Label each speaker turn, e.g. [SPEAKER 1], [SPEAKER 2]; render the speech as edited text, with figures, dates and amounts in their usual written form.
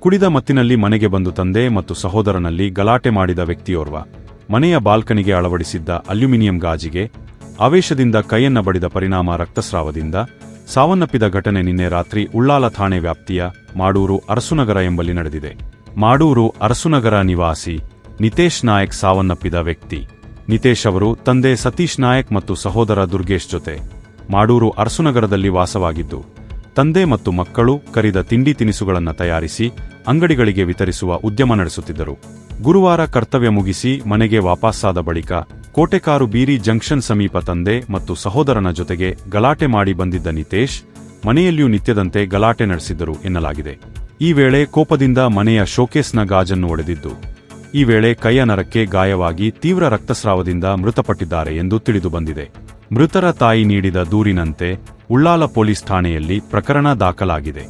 [SPEAKER 1] ಕುಡಿದ ಮತ್ತಿನಲ್ಲಿ ಮನೆಗೆ ಬಂದು ತಂದೆ ಮತ್ತು ಸಹೋದರನಲ್ಲಿ ಗಲಾಟೆ ಮಾಡಿದ ವ್ಯಕ್ತಿಯೋರ್ವ ಮನೆಯ ಬಾಲ್ಕನಿಗೆ ಅಳವಡಿಸಿದ್ದ ಅಲ್ಯೂಮಿನಿಯಂ ಗಾಜಿಗೆ ಆವೇಶದಿಂದ ಕೈಯನ್ನ ಬಡಿದ ಪರಿಣಾಮ ರಕ್ತಸ್ರಾವದಿಂದ ಸಾವನ್ನಪ್ಪಿದ ಘಟನೆ ನಿನ್ನೆ ರಾತ್ರಿ ಉಳ್ಳಾಲ ಠಾಣೆ ವ್ಯಾಪ್ತಿಯ ಮಾಡೂರು ಅರಸುನಗರ ಎಂಬಲ್ಲಿ ನಡೆದಿದೆ. ಮಾಡೂರು ಅರಸುನಗರ ನಿವಾಸಿ ನಿತೇಶ್ ನಾಯಕ್ ಸಾವನ್ನಪ್ಪಿದ ವ್ಯಕ್ತಿ. ನಿತೇಶ್ ಅವರು ತಂದೆ ಸತೀಶ್ ನಾಯಕ್ ಮತ್ತು ಸಹೋದರ ದುರ್ಗೇಶ್ ಜೊತೆ ಮಾಡೂರು ಅರಸುನಗರದಲ್ಲಿ ವಾಸವಾಗಿದ್ದು, ತಂದೆ ಮತ್ತು ಮಕ್ಕಳು ಕರಿದ ತಿಂಡಿ ತಿನಿಸುಗಳನ್ನು ತಯಾರಿಸಿ ಅಂಗಡಿಗಳಿಗೆ ವಿತರಿಸುವ ಉದ್ಯಮ ನಡೆಸುತ್ತಿದ್ದರು. ಗುರುವಾರ ಕರ್ತವ್ಯ ಮುಗಿಸಿ ಮನೆಗೆ ವಾಪಸ್ಸಾದ ಬಳಿಕ ಕೋಟೆಕಾರು ಬೀರಿ ಜಂಕ್ಷನ್ ಸಮೀಪ ತಂದೆ ಮತ್ತು ಸಹೋದರನ ಜೊತೆಗೆ ಗಲಾಟೆ ಮಾಡಿ ಬಂದಿದ್ದ ನಿತೇಶ್ ಮನೆಯಲ್ಲಿಯೂ ನಿತ್ಯದಂತೆ ಗಲಾಟೆ ನಡೆಸಿದ್ದರು ಎನ್ನಲಾಗಿದೆ. ಈ ವೇಳೆ ಕೋಪದಿಂದ ಮನೆಯ ಶೋಕೇಸ್ನ ಗಾಜನ್ನು ಒಡೆದಿದ್ದು, ಈ ವೇಳೆ ಕೈಯ ನರಕ್ಕೆ ಗಾಯವಾಗಿ ತೀವ್ರ ರಕ್ತಸ್ರಾವದಿಂದ ಮೃತಪಟ್ಟಿದ್ದಾರೆ ಎಂದು ತಿಳಿದುಬಂದಿದೆ. ಮೃತರ ತಾಯಿ ನೀಡಿದ ದೂರಿನಂತೆ ಉಳ್ಳಾಲ ಪೊಲೀಸ್ ಠಾಣೆಯಲ್ಲಿ ಪ್ರಕರಣ ದಾಖಲಾಗಿದೆ.